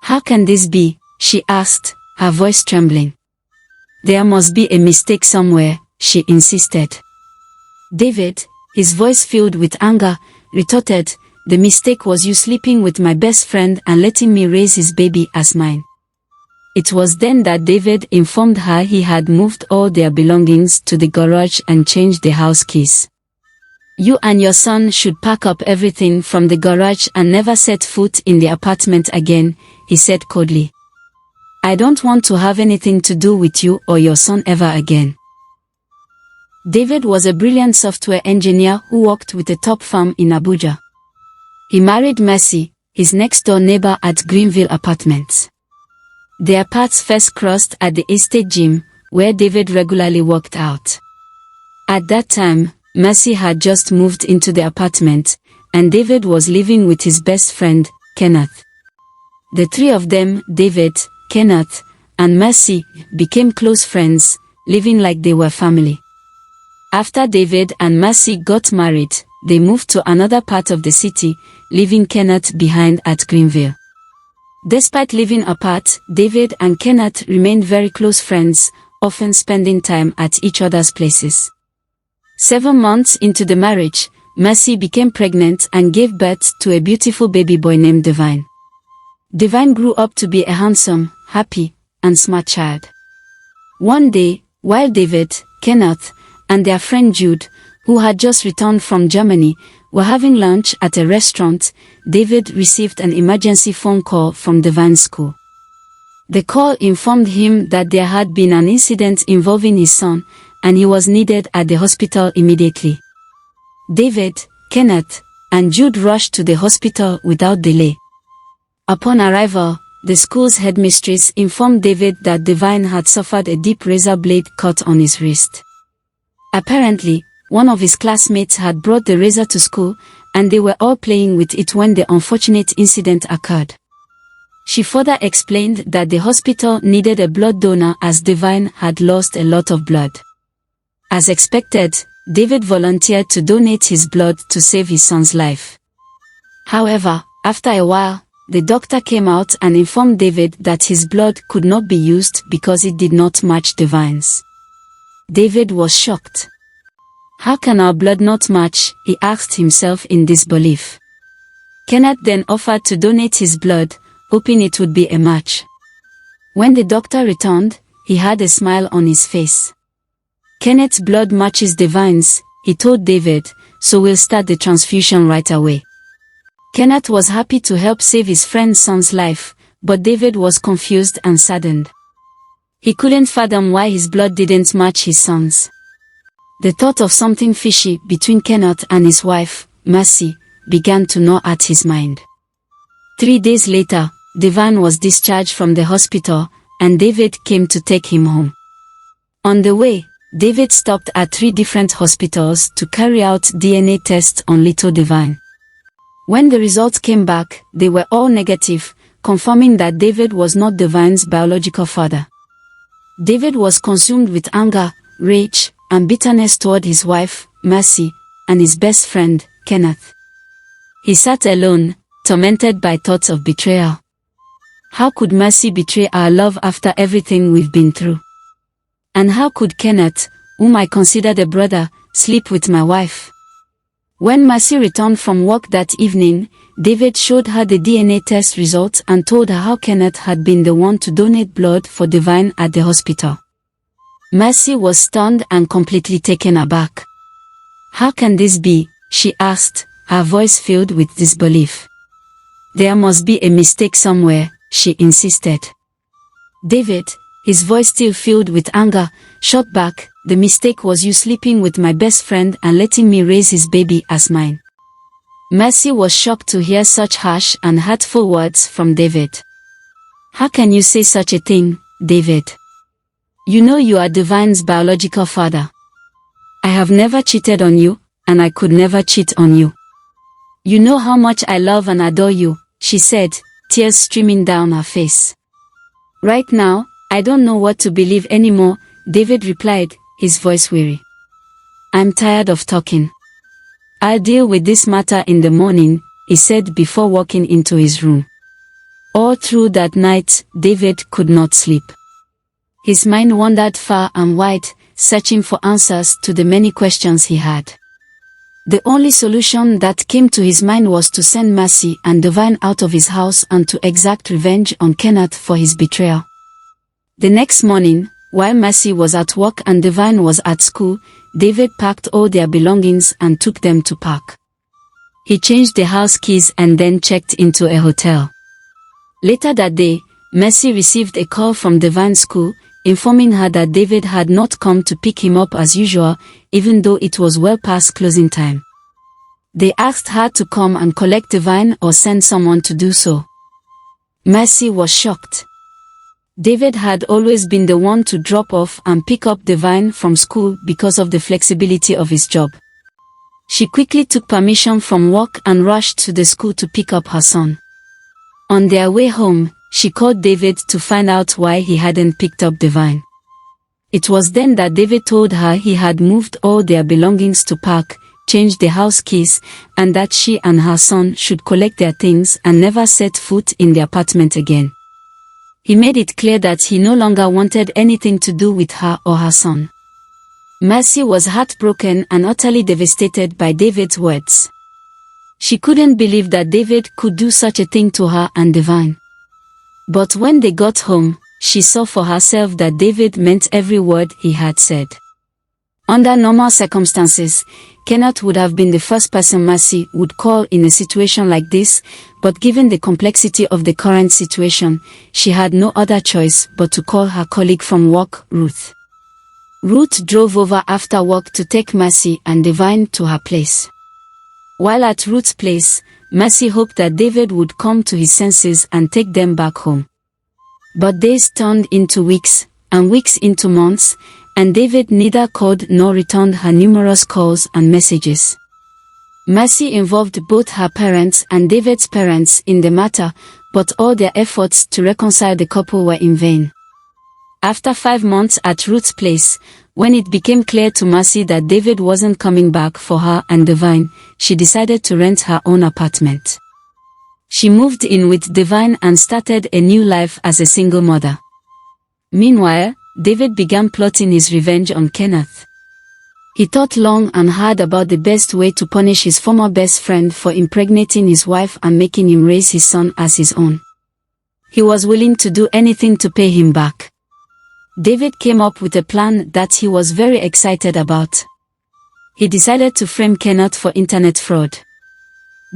"How can this be?" she asked, her voice trembling. "There must be a mistake somewhere," she insisted. David, his voice filled with anger, retorted, "The mistake was you sleeping with my best friend and letting me raise his baby as mine." It was then that David informed her he had moved all their belongings to the garage and changed the house keys. "You and your son should pack up everything from the garage and never set foot in the apartment again," he said coldly. "I don't want to have anything to do with you or your son ever again." David was a brilliant software engineer who worked with a top firm in Abuja. He married Mercy, his next-door neighbor at Greenvill Apartments. Their paths first crossed at the estate gym, where David regularly worked out. At that time, Mercy had just moved into the apartment, and David was living with his best friend, Kenneth. The three of them, David, Kenneth, and Mercy, became close friends, living like they were family. After David and Mercy got married, they moved to another part of the city, leaving Kenneth behind at Greenvill. Despite living apart, David and Kenneth remained very close friends, often spending time at each other's places. 7 months into the marriage, Mercy became pregnant and gave birth to a beautiful baby boy named Divine. Divine grew up to be a handsome, happy, and smart child. One day, while David, Kenneth, and their friend Jude, who had just returned from Germany, were having lunch at a restaurant, David received an emergency phone call from Divine's school. The call informed him that there had been an incident involving his son, and he was needed at the hospital immediately. David, Kenneth, and Jude rushed to the hospital without delay. Upon arrival, the school's headmistress informed David that Divine had suffered a deep razor blade cut on his wrist. Apparently, one of his classmates had brought the razor to school, and they were all playing with it when the unfortunate incident occurred. She further explained that the hospital needed a blood donor as Divine had lost a lot of blood. As expected, David volunteered to donate his blood to save his son's life. However, after a while, the doctor came out and informed David that his blood could not be used because it did not match Divine's. David was shocked. "How can our blood not match?" he asked himself in disbelief. Kenneth then offered to donate his blood, hoping it would be a match. When the doctor returned, he had a smile on his face. "Kenneth's blood matches Divine's," he told David, "so we'll start the transfusion right away." Kenneth was happy to help save his friend's son's life, but David was confused and saddened. He couldn't fathom why his blood didn't match his son's. The thought of something fishy between Kenneth and his wife, Mercy, began to gnaw at his mind. 3 days later, Divine was discharged from the hospital, and David came to take him home. On the way, David stopped at 3 different hospitals to carry out DNA tests on little Divine. When the results came back, they were all negative, confirming that David was not Divine's biological father. David was consumed with anger, rage, and bitterness toward his wife, Mercy, and his best friend, Kenneth. He sat alone, tormented by thoughts of betrayal. How could Mercy betray our love after everything we've been through? And how could Kenneth, whom I considered a brother, sleep with my wife? When Mercy returned from work that evening, David showed her the DNA test results and told her how Kenneth had been the one to donate blood for Divine at the hospital. Mercy was stunned and completely taken aback. "How can this be?" she asked, her voice filled with disbelief. "There must be a mistake somewhere," she insisted. David, his voice still filled with anger, shot back, "The mistake was you sleeping with my best friend and letting me raise his baby as mine." Mercy was shocked to hear such harsh and hurtful words from David. "How can you say such a thing, David? You know you are Divine's biological father. I have never cheated on you, and I could never cheat on you. You know how much I love and adore you," she said, tears streaming down her face. "Right now, I don't know what to believe anymore," David replied, his voice weary. "I'm tired of talking. I'll deal with this matter in the morning," he said before walking into his room. All through that night, David could not sleep. His mind wandered far and wide, searching for answers to the many questions he had. The only solution that came to his mind was to send Mercy and Divine out of his house and to exact revenge on Kenneth for his betrayal. The next morning, while Mercy was at work and Divine was at school, David packed all their belongings and took them to park. He changed the house keys and then checked into a hotel. Later that day, Mercy received a call from Divine's school, informing her that David had not come to pick him up as usual, even though it was well past closing time. They asked her to come and collect Divine or send someone to do so. Mercy was shocked. David had always been the one to drop off and pick up Divine from school because of the flexibility of his job. She quickly took permission from work and rushed to the school to pick up her son. On their way home, she called David to find out why he hadn't picked up Divine. It was then that David told her he had moved all their belongings to park, changed the house keys, and that she and her son should collect their things and never set foot in the apartment again. He made it clear that he no longer wanted anything to do with her or her son. Mercy was heartbroken and utterly devastated by David's words. She couldn't believe that David could do such a thing to her and Divine. But when they got home, she saw for herself that David meant every word he had said. Under normal circumstances, Kenneth would have been the first person Mercy would call in a situation like this, but given the complexity of the current situation, she had no other choice but to call her colleague from work, Ruth. Ruth drove over after work to take Mercy and Divine to her place. While at Ruth's place, Mercy hoped that David would come to his senses and take them back home. But days turned into weeks, and weeks into months, and David neither called nor returned her numerous calls and messages. Mercy involved both her parents and David's parents in the matter, but all their efforts to reconcile the couple were in vain. After 5 months at Ruth's place, when it became clear to Mercy that David wasn't coming back for her and Divine, she decided to rent her own apartment. She moved in with Divine and started a new life as a single mother. Meanwhile, David began plotting his revenge on Kenneth. He thought long and hard about the best way to punish his former best friend for impregnating his wife and making him raise his son as his own. He was willing to do anything to pay him back. David came up with a plan that he was very excited about. He decided to frame Kenneth for internet fraud.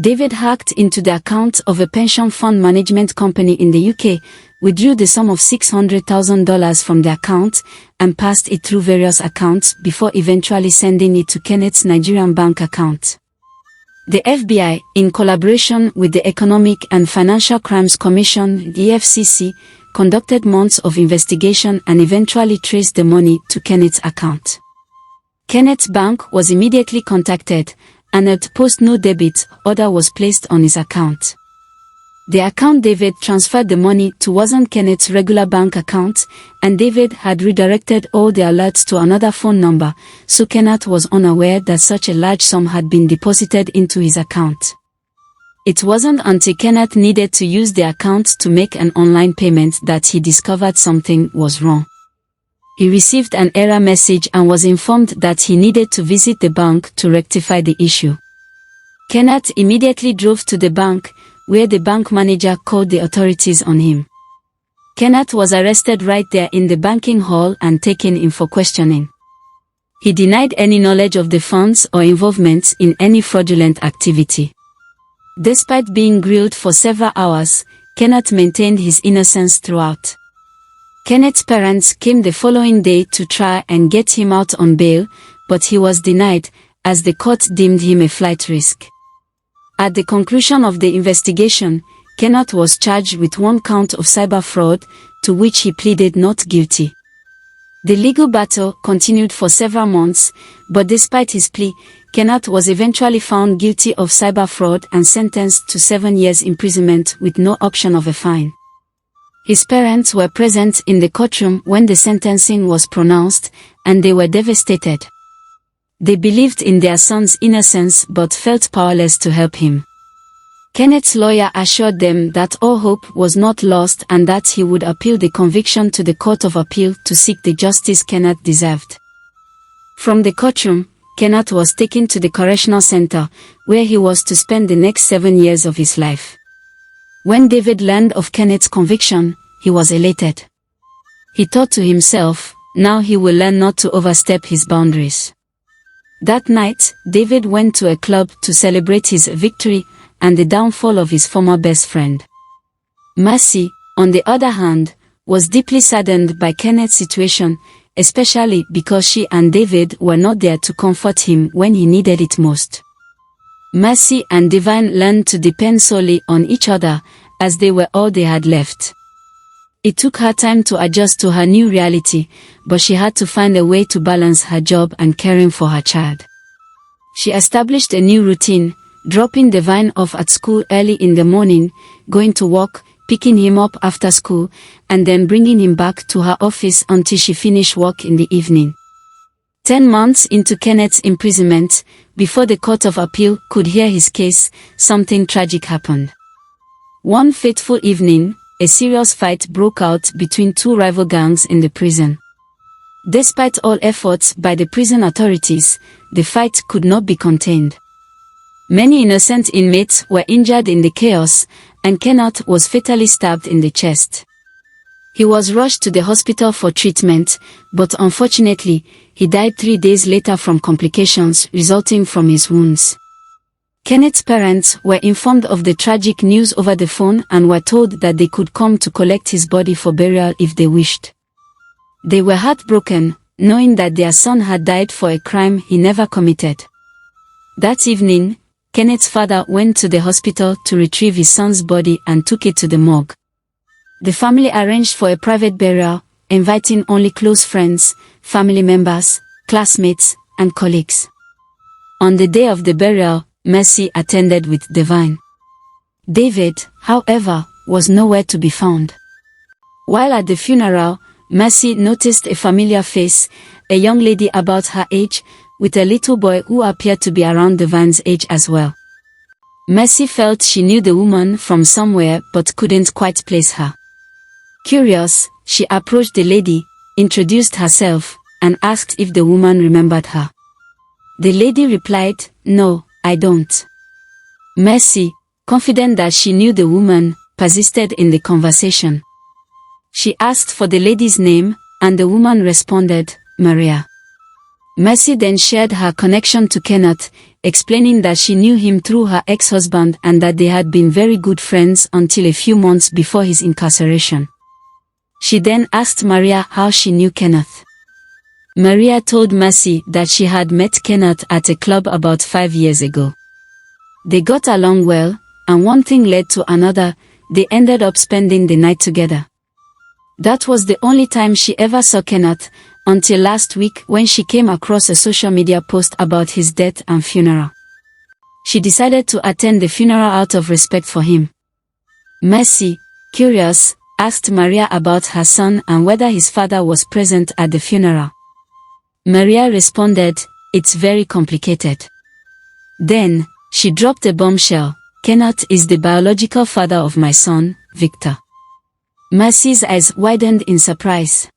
David hacked into the account of a pension fund management company in the UK, withdrew the sum of $600,000 from the account, and passed it through various accounts before eventually sending it to Kenneth's Nigerian bank account. The FBI, in collaboration with the Economic and Financial Crimes Commission (EFCC), conducted months of investigation and eventually traced the money to Kenneth's account. Kenneth's bank was immediately contacted, and a post-no debit order was placed on his account. The account David transferred the money to wasn't Kenneth's regular bank account, and David had redirected all the alerts to another phone number, so Kenneth was unaware that such a large sum had been deposited into his account. It wasn't until Kenneth needed to use the account to make an online payment that he discovered something was wrong. He received an error message and was informed that he needed to visit the bank to rectify the issue. Kenneth immediately drove to the bank, where the bank manager called the authorities on him. Kenneth was arrested right there in the banking hall and taken in for questioning. He denied any knowledge of the funds or involvement in any fraudulent activity. Despite being grilled for several hours, Kenneth maintained his innocence throughout. Kenneth's parents came the following day to try and get him out on bail, but he was denied, as the court deemed him a flight risk. At the conclusion of the investigation, Kenneth was charged with 1 count of cyber fraud, to which he pleaded not guilty. The legal battle continued for several months, but despite his plea, Kenneth was eventually found guilty of cyber fraud and sentenced to 7 years imprisonment with no option of a fine. His parents were present in the courtroom when the sentencing was pronounced, and they were devastated. They believed in their son's innocence but felt powerless to help him. Kenneth's lawyer assured them that all hope was not lost and that he would appeal the conviction to the Court of Appeal to seek the justice Kenneth deserved. From the courtroom, Kenneth was taken to the correctional center, where he was to spend the next 7 years of his life. When David learned of Kenneth's conviction, he was elated. He thought to himself, now he will learn not to overstep his boundaries. That night, David went to a club to celebrate his victory and the downfall of his former best friend. Mercy, on the other hand, was deeply saddened by Kenneth's situation, especially because she and David were not there to comfort him when he needed it most. Mercy and Divine learned to depend solely on each other, as they were all they had left. It took her time to adjust to her new reality, but she had to find a way to balance her job and caring for her child. She established a new routine, dropping Divine off at school early in the morning, going to work, picking him up after school, and then bringing him back to her office until she finished work in the evening. 10 months into Kenneth's imprisonment, before the Court of Appeal could hear his case, something tragic happened. One fateful evening, a serious fight broke out between two rival gangs in the prison. Despite all efforts by the prison authorities, the fight could not be contained. Many innocent inmates were injured in the chaos, and Kenneth was fatally stabbed in the chest. He was rushed to the hospital for treatment, but unfortunately, he died 3 days later from complications resulting from his wounds. Kenneth's parents were informed of the tragic news over the phone and were told that they could come to collect his body for burial if they wished. They were heartbroken, knowing that their son had died for a crime he never committed. That evening, Kenneth's father went to the hospital to retrieve his son's body and took it to the morgue. The family arranged for a private burial, inviting only close friends, family members, classmates, and colleagues. On the day of the burial, Mercy attended with Divine. David, however, was nowhere to be found. While at the funeral, Mercy noticed a familiar face, a young lady about her age, with a little boy who appeared to be around Divine's age as well. Mercy felt she knew the woman from somewhere but couldn't quite place her. Curious, she approached the lady, introduced herself, and asked if the woman remembered her. The lady replied, "No, I don't." Mercy, confident that she knew the woman, persisted in the conversation. She asked for the lady's name, and the woman responded, "Maria." Mercy then shared her connection to Kenneth, explaining that she knew him through her ex-husband and that they had been very good friends until a few months before his incarceration. She then asked Maria how she knew Kenneth. Maria told Mercy that she had met Kenneth at a club about 5 years ago. They got along well, and one thing led to another. They ended up spending the night together. That was the only time she ever saw Kenneth, until last week when she came across a social media post about his death and funeral. She decided to attend the funeral out of respect for him. Mercy, curious, asked Maria about her son and whether his father was present at the funeral. Maria responded, "It's very complicated." Then, she dropped a bombshell: "Kenneth is the biological father of my son, Victor." Mercy's eyes widened in surprise.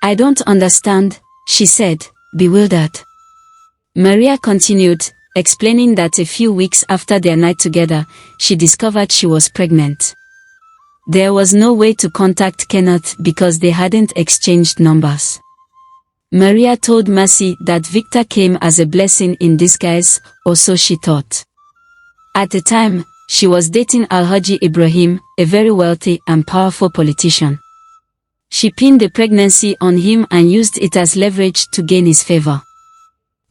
"I don't understand," she said, bewildered. Maria continued, explaining that a few weeks after their night together, she discovered she was pregnant. There was no way to contact Kenneth because they hadn't exchanged numbers. Maria told Mercy that Victor came as a blessing in disguise, or so she thought. At the time, she was dating Alhaji Ibrahim, a very wealthy and powerful politician. She pinned the pregnancy on him and used it as leverage to gain his favor.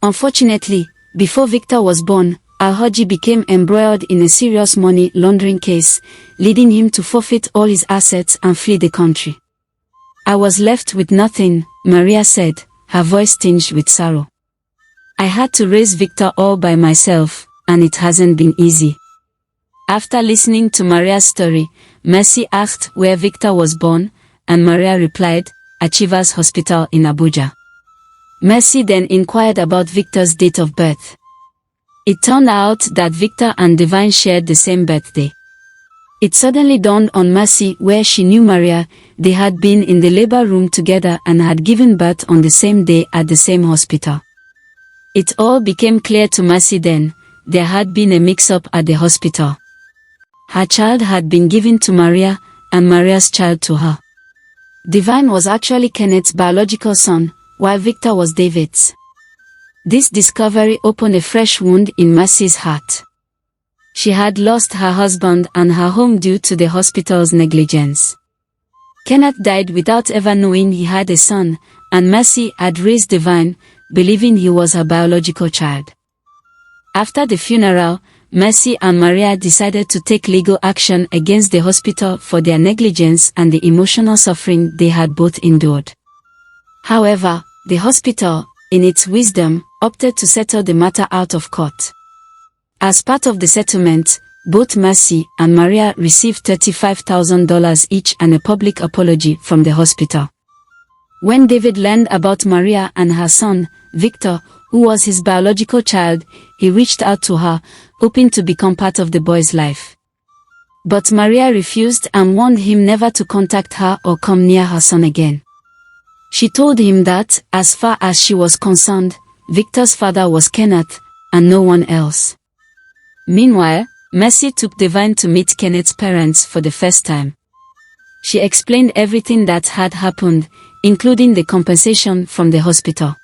Unfortunately, before Victor was born, Alhaji became embroiled in a serious money laundering case, leading him to forfeit all his assets and flee the country. "I was left with nothing," Maria said, her voice tinged with sorrow. "I had to raise Victor all by myself, and it hasn't been easy." After listening to Maria's story, Mercy asked where Victor was born, and Maria replied, "Achievers Hospital in Abuja." Mercy then inquired about Victor's date of birth. It turned out that Victor and Divine shared the same birthday. It suddenly dawned on Mercy where she knew Maria. They had been in the labor room together and had given birth on the same day at the same hospital. It all became clear to Mercy then. There had been a mix-up at the hospital. Her child had been given to Maria, and Maria's child to her. Divine was actually Kenneth's biological son, while Victor was David's. This discovery opened a fresh wound in Mercy's heart. She had lost her husband and her home due to the hospital's negligence. Kenneth died without ever knowing he had a son, and Mercy had raised Divine, believing he was her biological child. After the funeral, Mercy and Maria decided to take legal action against the hospital for their negligence and the emotional suffering they had both endured. However, the hospital, in its wisdom, opted to settle the matter out of court. As part of the settlement, both Mercy and Maria received $35,000 each and a public apology from the hospital. When David learned about Maria and her son, Victor, who was his biological child, he reached out to her, hoping to become part of the boy's life. But Maria refused and warned him never to contact her or come near her son again. She told him that, as far as she was concerned, Victor's father was Kenneth, and no one else. Meanwhile, Mercy took Divine to meet Kenneth's parents for the first time. She explained everything that had happened, including the compensation from the hospital.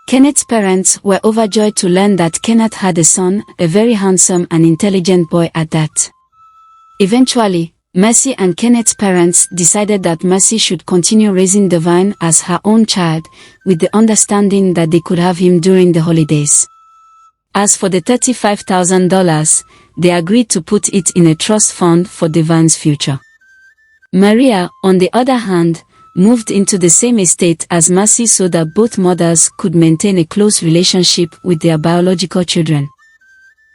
Kenneth's parents were overjoyed to learn that Kenneth had a son, a very handsome and intelligent boy at that. Eventually, Mercy and Kenneth's parents decided that Mercy should continue raising Divine as her own child, with the understanding that they could have him during the holidays. As for the $35,000, they agreed to put it in a trust fund for Divine's future. Maria, on the other hand, moved into the same estate as Mercy so that both mothers could maintain a close relationship with their biological children.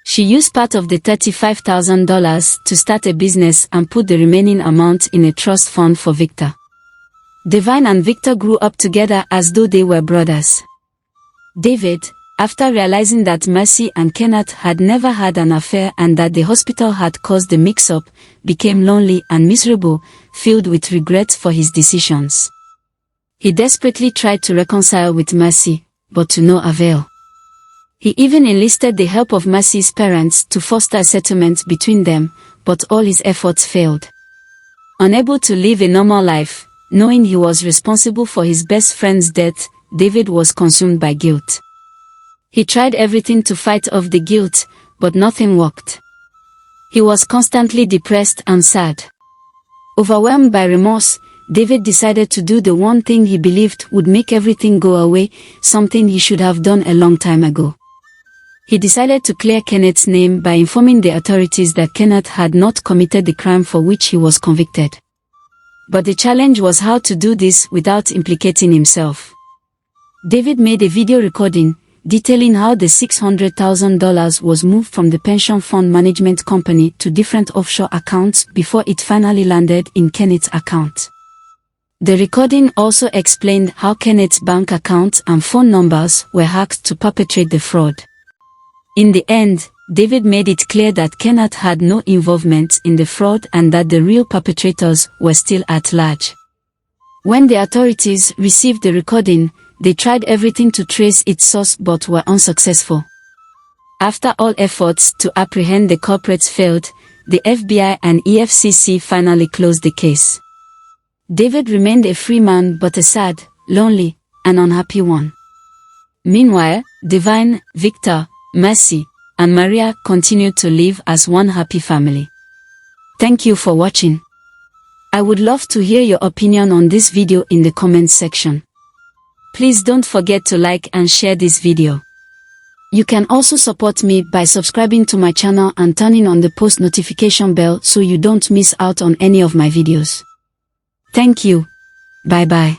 She used part of the $35,000 to start a business and put the remaining amount in a trust fund for Victor. Divine and Victor grew up together as though they were brothers. David, after realizing that Mercy and Kenneth had never had an affair and that the hospital had caused the mix-up, became lonely and miserable, filled with regret for his decisions. He desperately tried to reconcile with Mercy, but to no avail. He even enlisted the help of Mercy's parents to foster a settlement between them, but all his efforts failed. Unable to live a normal life, knowing he was responsible for his best friend's death, David was consumed by guilt. He tried everything to fight off the guilt, but nothing worked. He was constantly depressed and sad. Overwhelmed by remorse, David decided to do the one thing he believed would make everything go away, something he should have done a long time ago. He decided to clear Kenneth's name by informing the authorities that Kenneth had not committed the crime for which he was convicted. But the challenge was how to do this without implicating himself. David made a video recording, detailing how the $600,000 was moved from the pension fund management company to different offshore accounts before it finally landed in Kenneth's account. The recording also explained how Kenneth's bank account and phone numbers were hacked to perpetrate the fraud. In the end, David made it clear that Kenneth had no involvement in the fraud and that the real perpetrators were still at large. When the authorities received the recording, they tried everything to trace its source but were unsuccessful. After all efforts to apprehend the culprits failed, the FBI and EFCC finally closed the case. David remained a free man but a sad, lonely, and unhappy one. Meanwhile, Divine, Victor, Mercy, and Maria continued to live as one happy family. Thank you for watching. I would love to hear your opinion on this video in the comments section. Please don't forget to like and share this video. You can also support me by subscribing to my channel and turning on the post notification bell so you don't miss out on any of my videos. Thank you. Bye bye.